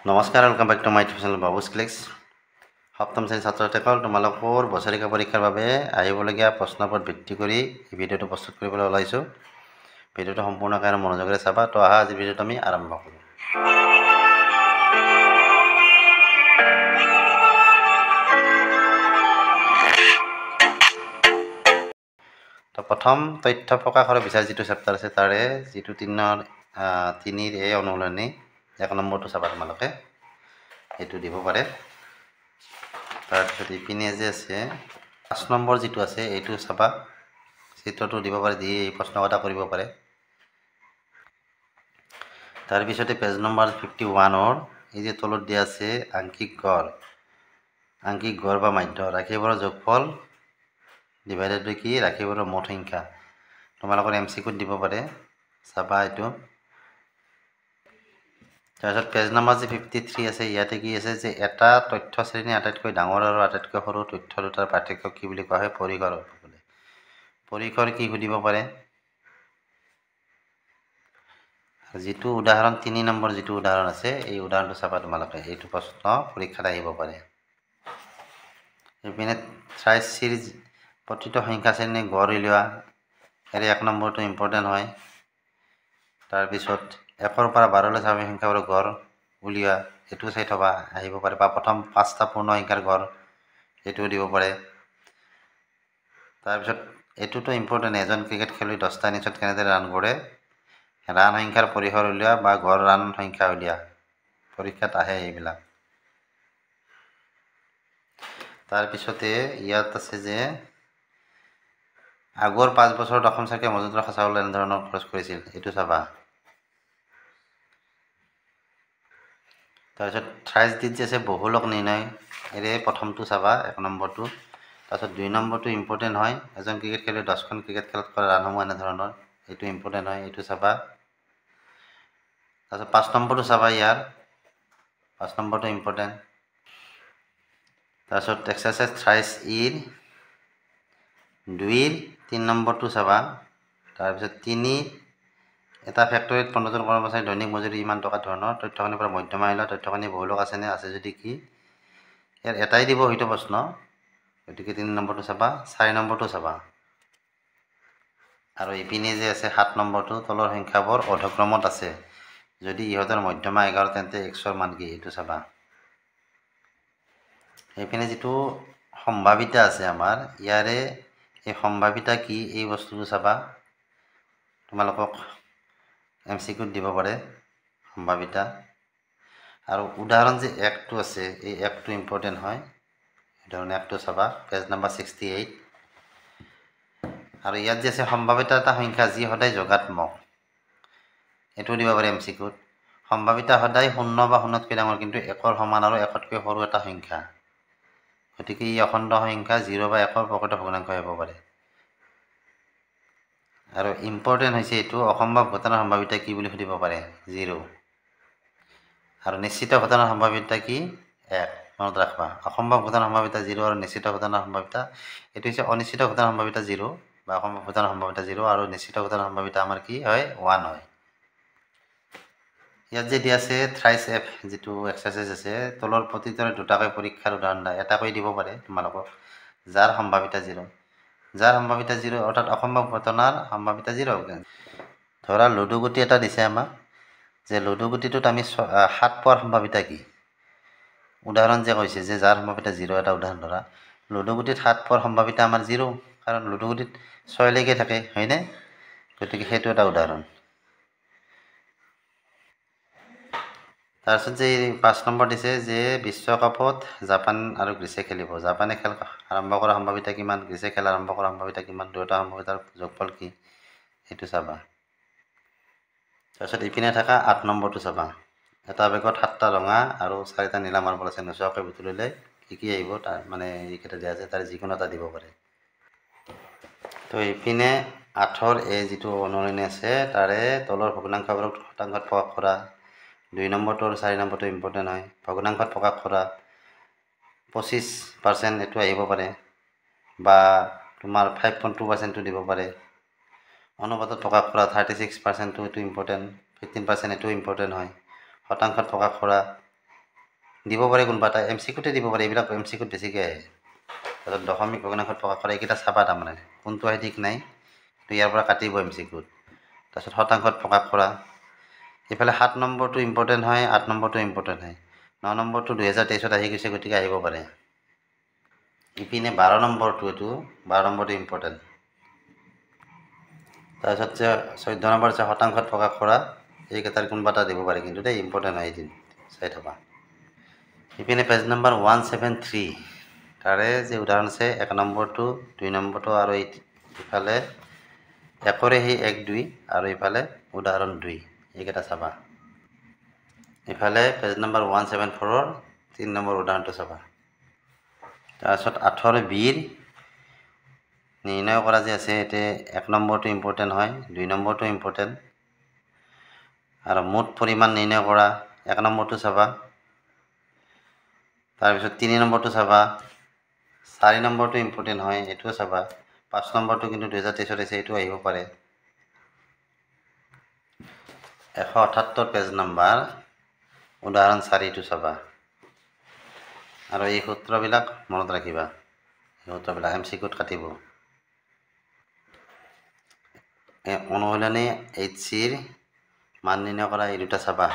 নমস্কাৰ, welcome back to my YouTube channel Babu's clicks. সপ্তম শ্ৰেণীৰ ছাত্ৰ ছাত্ৰীসকল, তোমালোকৰ বছৰেকীয়া পৰীক্ষাৰ বাবে আহিবলগীয়া প্ৰশ্নৰ ওপৰত ভিত্তি কৰি এই ভিডিঅ'টো প্ৰস্তুত কৰিবলৈ ওলাইছোঁ। ভিডিঅ'টো সম্পূৰ্ণকৈ আৰু মনোযোগেৰে চাবা। তো আহা আজি ভিডিঅ'টো আমি আৰম্ভ কৰোঁ। তো প্ৰথম তথ্য প্ৰকাশ আৰু বিচাৰ যিটো চেপ্টাৰ আছে তাৰে যিটো তিনিৰ এই অনুশীলনী 1 নম্বৰটো চাবা। তোমালোকে এইটো দিব পাৰে। তাৰপিছত ইপিনে যে আছে 5 নম্বৰ যিটো আছে এইটো চাবা, চিত্ৰটো দিব পাৰে, দি এই প্ৰশ্ন এটা কৰিব পাৰে। তাৰপিছতে পেজ নম্বৰ 51-ৰ এই যে তলত দিয়া আছে আংকিক গড় বা মাধ্য, ৰাশিবোৰৰ যোগফল ডিভাইডেড বাই কি, ৰাশিবোৰৰ মুঠ সংখ্যা। তোমালোকৰ MCQত দিব পাৰে, চাবা এইটো। তাৰপিছত পেজ নম্বৰ যে 53 আছে, ইয়াতে কি আছে যে এটা তথ্য শ্ৰেণীৰ আটাইতকৈ ডাঙৰ আৰু আটাইতকৈ সৰু তথ্য দুটাৰ পাৰ্থক্য কি বুলি কোৱা হয়? পৰিসৰ। পৰিসৰ কি সুধিব পাৰে। যিটো উদাহৰণ 3 নম্বৰ যিটো উদাহৰণ আছে এই উদাহৰণটো চাবা তোমালোকে, এইটো প্ৰশ্ন পৰীক্ষাত আহিব পাৰে। এইপিনে থ্ৰাইছ চিৰিজ প্ৰতিটো সংখ্যা শ্ৰেণীৰ গড় উলিওৱা, ইয়াৰে 1 নম্বৰটো ইম্পৰ্টেণ্ট হয়। তাৰপিছত 1ৰ পৰা 12লৈ স্বাভাৱিক সংখ্যাবোৰৰ গড় উলিওৱা, এইটো চাই থবা, আহিব পাৰে। বা প্ৰথম 5টা পূৰ্ণ সংখ্যাৰ গড়, এইটোও দিব পাৰে। তাৰপিছত এইটোতো ইম্পৰ্টেণ্ট, এজন ক্ৰিকেট খেলুৱৈ 10টা ইনিংছত কেনেদৰে ৰান কৰে, ৰান সংখ্যাৰ পৰিসৰ উলিওৱা বা গড় ৰান সংখ্যা উলিওৱা, পৰীক্ষাত আহে এইবিলাক। তাৰপিছতে ইয়াত আছে যে আগৰ 5 বছৰত অসম চৰকাৰে মজুতৰা চাউল এনেধৰণৰ খৰচ কৰিছিল, এইটো চাবা। তাৰপিছত থ্ৰাইছ ডিট যে আছে বহুলক নিৰ্ণয়, এৰে প্ৰথমটো চাবা, 1 নম্বৰটো। তাৰপিছত 2 নম্বৰটো ইম্পৰ্টেণ্ট হয়, এজন ক্ৰিকেট খেলুৱৈ 10খন ক্ৰিকেট খেলত কৰা ৰানসমূহ এনেধৰণৰ, এইটো ইম্পৰ্টেণ্ট হয়, এইটো চাবা। তাৰপিছত 5 নম্বৰটো চাবা, ইয়াৰ 5 নম্বৰটো ইম্পৰ্টেণ্ট। তাৰপিছত এক্সাৰচাইজ থ্ৰাইছ ইৰ 2ৰ 3 নম্বৰটো চাবা। তাৰপিছত 3 এটা ফেক্টৰীত 15জন কৰ্মচাৰী দৈনিক মজুৰি ইমান টকা ধৰণৰ তথ্যখিনিৰ পৰা মধ্যমা আহিলে তথ্যখিনি বহুলক আছেনে, আছে যদি কি। ইয়াৰ এটাই দিব হয়তো প্ৰশ্ন, গতিকে 3 নম্বৰটো চাবা। 4 নম্বৰটো চাবা। আৰু ইপিনে যে আছে 7 নম্বৰটো, তলৰ সংখ্যাবোৰ অৰ্ধক্ৰমত আছে যদি ইহঁতৰ মধ্যমা 11 তেন্তে xৰ মান কি, এইটো চাবা। এইপিনে যিটো সম্ভাৱিতা আছে আমাৰ, ইয়াৰে এই সম্ভাৱিতা কি এই বস্তুটো চাবা। তোমালোকক MCQত দিব পাৰে সম্ভাৱিতা। আৰু উদাহৰণ যে 1টো আছে, এই 1টো ইম্পৰ্টেণ্ট হয়, উদাহৰণ 1টো চাবা, পেজ নম্বৰ 68। আৰু ইয়াত যে আছে সম্ভাৱিতা এটা সংখ্যা যি সদায় যোগাত্মক, এইটো দিব পাৰে MCQত। সম্ভাৱিতা সদায় 0 বা 0তকৈ ডাঙৰ কিন্তু 1ৰ সমান আৰু 1তকৈ সৰু এটা সংখ্যা, গতিকে ই অখণ্ড সংখ্যা 0 বা 1ৰ প্ৰকৃত ভগ্নাংশ হ'ব পাৰে। আৰু ইম্পৰ্টেণ্ট হৈছে এইটো, অসম্ভৱ ঘটনাৰ সম্ভাৱিতা কি বুলি সুধিব পাৰে, 0। আৰু নিশ্চিত ঘটনাৰ সম্ভাৱিতা কি, 1। মনত ৰাখবা, অসম্ভৱ ঘটনাৰ সম্ভাৱিতা 0 আৰু নিশ্চিত ঘটনাৰ সম্ভাৱিতা, এইটো হৈছে অনিশ্চিত ঘটনাৰ সম্ভাৱিতা 0 বা অসম্ভৱ ঘটনাৰ সম্ভাৱিতা 0, আৰু নিশ্চিত ঘটনাৰ সম্ভাৱিতা আমাৰ কি হয়, 1 হয়। ইয়াত যে দিয়া আছে থ্ৰাইছ এফ যিটো এক্সাৰচাইজ আছে, তলৰ প্ৰতিটোৰে দুটাকৈ পৰীক্ষাৰ উদাহৰণ দিয়া, এটাকৈ দিব পাৰে তোমালোকক। যাৰ সম্ভাৱিতা 0, যাৰ সম্ভাৱিতা 0 অৰ্থাৎ অসম্ভৱ ঘটনাৰ সম্ভাৱিতা 0। ধৰা লুডু গুটি এটা দিছে আমাক, যে লুডু গুটিটোত আমি 7 পোৱাৰ সম্ভাৱিতা কি। উদাহৰণ যে কৈছে যে যাৰ সম্ভাৱিতা 0, এটা উদাহৰণ ধৰা, লুডু গুটিত 7 পোৱাৰ সম্ভাৱিতা আমাৰ 0, কাৰণ লুডু গুটিত 6লৈকে থাকে, হয়নে? গতিকে সেইটো এটা উদাহৰণ। তাৰপিছত যে 5 নম্বৰ দিছে যে বিশ্বকাপত জাপান আৰু গ্ৰীচে খেলিব, জাপানে খেল আৰম্ভ কৰাৰ সম্ভাৱিতা কিমান, গ্ৰীচে খেল আৰম্ভ কৰাৰ সম্ভাৱিতা কিমান, দুয়োটা সম্ভাৱিতাৰ যোগফল কি, সেইটো চাবা। তাৰপিছত ইপিনে থকা 8 নম্বৰটো চাবা। এটা বেগত 7টা ৰঙা আৰু 4টা নীলা মাৰ্বল আছে, নোচোৱাকৈ বুটলিলে কি আহিব, তাৰ মানে এইকেইটা দিয়া আছে, তাৰ যিকোনো এটা দিব পাৰে। তো ইপিনে 8ৰ এই যিটো অনুশীলনী আছে তাৰে তলৰ ভগ্নাংশবোৰক শতাংশত প্ৰকাশ কৰা, 2 নম্বৰটো আৰু 4 নম্বৰটো ইম্পৰ্টেণ্ট হয়। ভগ্নাংশত প্ৰকাশ কৰা 25% এইটো আহিব পাৰে, বা তোমাৰ 5.2% দিব পাৰে। অনুপাতত প্ৰকাশ কৰা 36%, এইটো ইম্পৰ্টেণ্ট, 15% এইটো ইম্পৰ্টেণ্ট হয়। শতাংশত প্ৰকাশ কৰা দিব পাৰে কোনোবা এটা MCQতে দিব পাৰে, এইবিলাক MCQত বেছিকৈ আহে। তাৰপিছত দশমিক ভগ্নাংশত প্ৰকাশ কৰা এইকেইটা চাবা, তাৰমানে কোনটো আহে ঠিক নাই, কিন্তু ইয়াৰ পৰা কাটিব MCQত। তাৰপিছত শতাংশত প্ৰকাশ কৰা, এইফালে 7 নম্বৰটো ইম্পৰ্টেণ্ট হয়, 8 নম্বৰটো ইম্পৰ্টেণ্ট হয়। 9 নম্বৰটো 2023 আহি গৈছে, গতিকে আহিব পাৰে। ইপিনে 12 নম্বৰটো, এইটো 12 নম্বৰটো ইম্পৰ্টেণ্ট। তাৰপিছত যে 14 নম্বৰ যে শতাংশত প্ৰকাশ কৰা, এইকেইটাৰ কোনোবা এটা দিব পাৰে, কিন্তু দেই ইম্পৰ্টেণ্ট হয়, এদিন চাই থবা। ইপিনে পেজ নম্বৰ 173, তাৰে যে উদাহৰণ আছে 1 নম্বৰটো, 2 নম্বৰটো আৰু ইফালে 1ৰে সেই 1, 2 আৰু ইফালে উদাহৰণ 2, এইকেইটা চাবা। ইফালে পেজ নম্বৰ 174ৰ 3 নম্বৰ উদাহৰণটো চাবা। তাৰপিছত 18Bৰ নিৰ্ণয় কৰা যে আছে, এতিয়া 1 নম্বৰটো ইম্পৰ্টেণ্ট হয়, 2 নম্বৰটো ইম্পৰ্টেণ্ট, আৰু মুঠ পৰিমাণ নিৰ্ণয় কৰা 1 নম্বৰটো চাবা। তাৰপিছত 3 নম্বৰটো চাবা, 4 নম্বৰটো ইম্পৰ্টেণ্ট হয়, এইটোও চাবা। 5 নম্বৰটো কিন্তু 2023 আছে, এইটো আহিব পাৰে। 178 পেজ নম্বৰ উদাহৰণ 4টো চাবা। আৰু এই সূত্ৰবিলাক মনত ৰাখিবা, এই সূত্ৰবিলাক MCQত কাটিব। অনুশীলনী HCৰ মান নিৰ্ণয় কৰা, এই দুটা চাবা।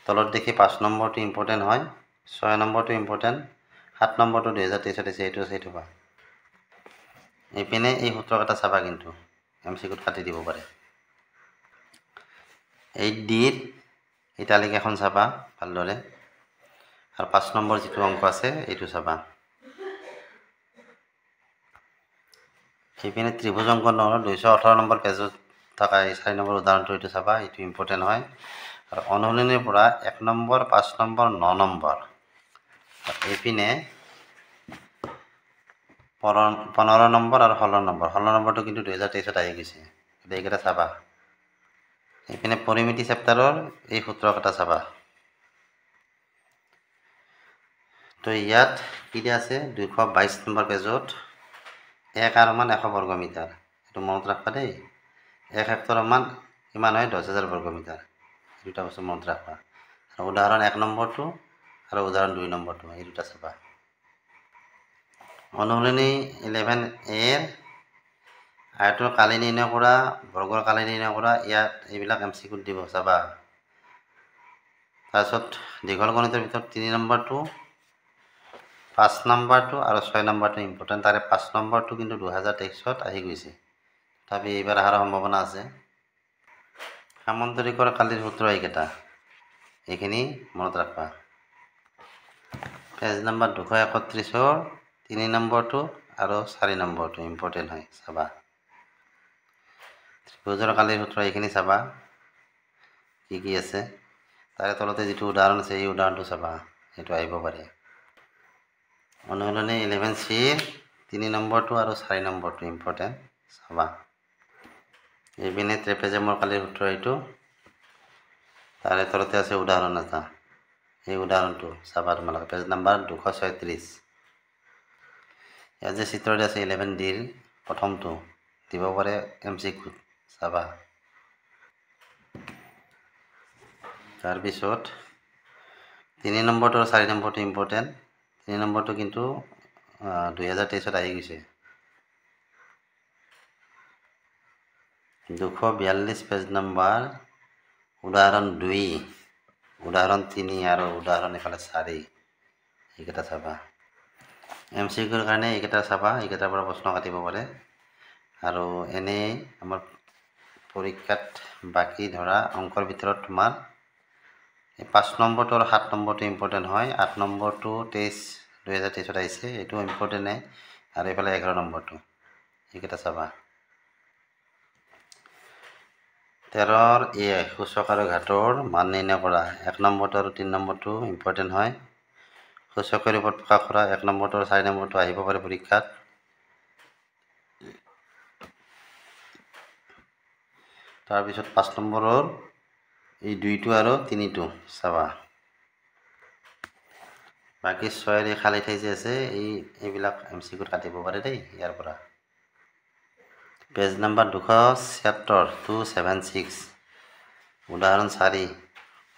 তলত দেখি 5 নম্বৰটো ইম্পৰ্টেণ্ট হয়, 6 নম্বৰটো ইম্পৰ্টেণ্ট, 7 নম্বৰটো 2023 আছে, এইটো চাই থবা। এইপিনে এই সূত্ৰকেইটা চাবা, কিন্তু MCQত কাটি দিব পাৰে। 8Dৰ এই তালিকাখন চাবা ভালদৰে, আৰু 5 নম্বৰ যিটো অংক আছে এইটো চাবা। সেইপিনে ত্ৰিভুজ অংকনৰ 218 নম্বৰ পেজত থকা এই 4 নম্বৰ উদাহৰণটো এইটো চাবা, এইটো ইম্পৰ্টেণ্ট হয়। আৰু অনুশীলনীৰ পৰা 1 নম্বৰ, 5 নম্বৰ, 9 নম্বৰ, এইপিনে 15 নম্বৰ আৰু 16 নম্বৰ। 16 নম্বৰটো কিন্তু 2023 আহি গৈছে, এইকেইটা চাবা। এইপিনে পৰিমিতি চেপ্টাৰৰ এই সূত্ৰকেইটা চাবা। তো ইয়াত কি দিয়া আছে, 222 নম্বৰ পেজত 1 আৰু মান 100 বৰ্গমিটাৰ, এইটো মনত ৰাখবা দেই। 1 হেক্টৰৰ মান কিমান হয়, 10,000 বৰ্গমিটাৰ, দুটা বস্তু মনত ৰাখবা। আৰু উদাহৰণ 1 নম্বৰটো আৰু উদাহৰণ 2 নম্বৰটো, এই দুটা চাবা। অনুশীলনী 11Aৰ আয়তৰ কালি নিৰ্ণয় কৰা, বৰ্গৰ কালি নিৰ্ণয় কৰা, ইয়াত এইবিলাক MCQত দিব, চাবা। তাৰপিছত দীঘল গণিতৰ ভিতৰত 3 নম্বৰটো, 5 নম্বৰটো আৰু 6 নম্বৰটো ইম্পৰ্টেণ্ট। তাৰে 5 নম্বৰটো কিন্তু 2023 আহি গৈছে, তথাপি এইবাৰ অহাৰ সম্ভাৱনা আছে। সামান্তৰিকৰ কালিৰ সূত্ৰ এইকেইটা, এইখিনি মনত ৰাখবা। পেজ নম্বৰ 231ৰ 3 নম্বৰটো আৰু 4 নম্বৰটো ইম্পৰ্টেণ্ট হয়, চাবা। ত্ৰিভুজৰ কালিৰ সূত্ৰ এইখিনি চাবা, কি কি আছে। তাৰে তলতে যিটো উদাহৰণ আছে, এই উদাহৰণটো চাবা, সেইটো আহিব পাৰে। অনুশীলনী 11Cৰ 3 নম্বৰটো আৰু 4 নম্বৰটো ইম্পৰ্টেণ্ট, চাবা। এইপিনে ট্ৰেপেজিয়ামৰ কালিৰ সূত্ৰ এইটো, তাৰে তলতে আছে উদাহৰণ এটা, এই উদাহৰণটো চাবা তোমালোকে। Page number 236। ইয়াত যে চিত্ৰটো আছে 11Dৰ প্ৰথমটো, দিব পাৰে MCQত, চাবা। তাৰপিছত 3 নম্বৰটো আৰু 4 নম্বৰটো ইম্পৰ্টেণ্ট। 3 নম্বৰটো কিন্তু 2023 আহি গৈছে। 242 পেজ নম্বৰ উদাহৰণ 2, উদাহৰণ 3 আৰু উদাহৰণ এফালে 4, এইকেইটা চাবা। MCQৰ কাৰণে এইকেইটা চাবা, এইকেইটাৰ পৰা প্ৰশ্ন কাটিব পাৰে। আৰু এনেই আমাৰ পৰীক্ষাত বাকী ধৰা অংকৰ ভিতৰত তোমাৰ 5 নম্বৰটো আৰু 7 নম্বৰটো ইম্পৰ্টেণ্ট হয়। 8 নম্বৰটো 2023 আহিছে, এইটো ইম্পৰ্টেণ্টে। আৰু এইফালে 11 নম্বৰটো, এইকেইটা চাবা। 13ৰ সূচক আৰু ঘাতৰ মান নিৰ্ণয় কৰা, 1 নম্বৰটো আৰু 3 নম্বৰটো ইম্পৰ্টেণ্ট হয়। সূচকৰ ওপৰত প্ৰকাশ কৰা 1 নম্বৰটো আৰু 4 নম্বৰটো আহিব পাৰে পৰীক্ষাত। তাৰপিছত 5 নম্বৰৰ এই 2টো আৰু 3টো চাবা। বাকী 6ৰ এই খালী ঠাই যে আছে, এইবিলাক MCQত কাটিব পাৰে দেই ইয়াৰ পৰা। পেজ নম্বৰ 276, 276 উদাহৰণ 4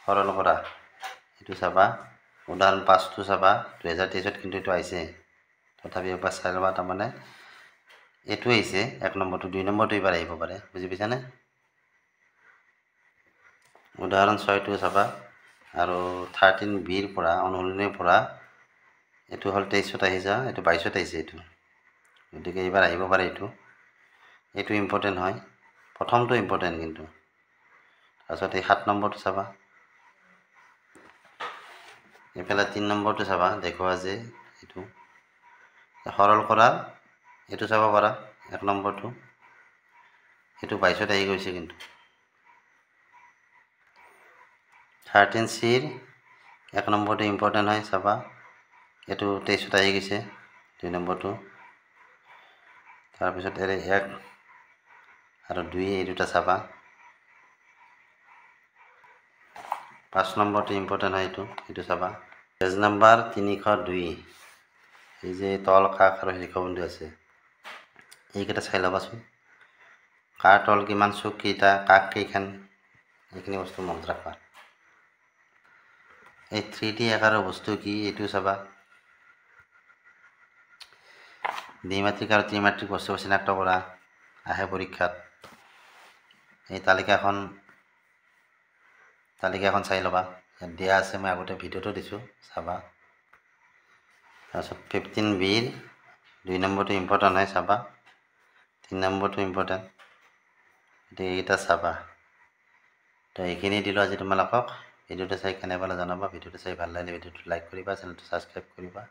সৰল কৰা, এইটো চাবা। উদাহৰণ 5টো চাবা 2023 কিন্তু এইটো আহিছে তথাপি এবাৰ চাই ল'বা তাৰমানে এইটো আহিছে 1 নম্বৰটো 2 নম্বৰটো এবাৰ আহিব পাৰে বুজি পাইছানে উদাহৰণ 6টো চাবা আৰু 13bৰ পৰা অনুশীলনীৰ পৰা এইটো হ'ল 23ত আহি যা এইটো 22ত আহিছে এইটো গতিকে এবাৰ আহিব পাৰে এইটো ইম্পৰ্টেণ্ট হয় প্ৰথমটো ইম্পৰ্টেণ্ট কিন্তু তাৰপিছত এই 7 নম্বৰটো চাবা এইফালে 3 নম্বৰটো চাবা দেখুৱা যে এইটো সৰল কৰা এইটো চাব পাৰা 1 নম্বৰটো এইটো 22ত আহি গৈছে কিন্তু 13cৰ 1 নম্বৰটো ইম্পৰ্টেণ্ট হয় চাবা এইটো 23ত আহি গৈছে 2 নম্বৰটো তাৰপিছত এৰে 1 আৰু 2 এই দুটা চাবা 5 নম্বৰটো ইম্পৰ্টেণ্ট হয় এইটো চাবা পেজ নাম্বাৰ 302 এই যে তল কাষ আৰু শিক্ষাবন্ধু আছে এইকেইটা চাই ল'বাচোন কাৰ তল কিমান চুক কেইটা কাষ কেইখন এইখিনি বস্তু মনত ৰাখবা এই 3D আকাৰৰ বস্তু কি এইটো চাবা দ্বিমাত্ৰিক আৰু ত্ৰিমাত্ৰিক বস্তু চিনাক্ত কৰা আহে পৰীক্ষাত এই তালিকাখন চাই ল'বা ইয়াত দিয়া আছে মই আগতে ভিডিঅ'টো দিছোঁ চাবা তাৰপিছত 15bৰ 2 নম্বৰটো ইম্পৰ্টেণ্ট হয় চাবা 3 নম্বৰটো ইম্পৰ্টেণ্ট গতিকে এইকেইটা চাবা তো এইখিনি দিলোঁ আজি তোমালোকক ভিডিঅ'টো চাই কেনে পালা জনাবা ভিডিঅ'টো চাই ভাল লাগিলে ভিডিঅ'টো লাইক কৰিবা চেনেলটো ছাবস্ক্ৰাইব কৰিবা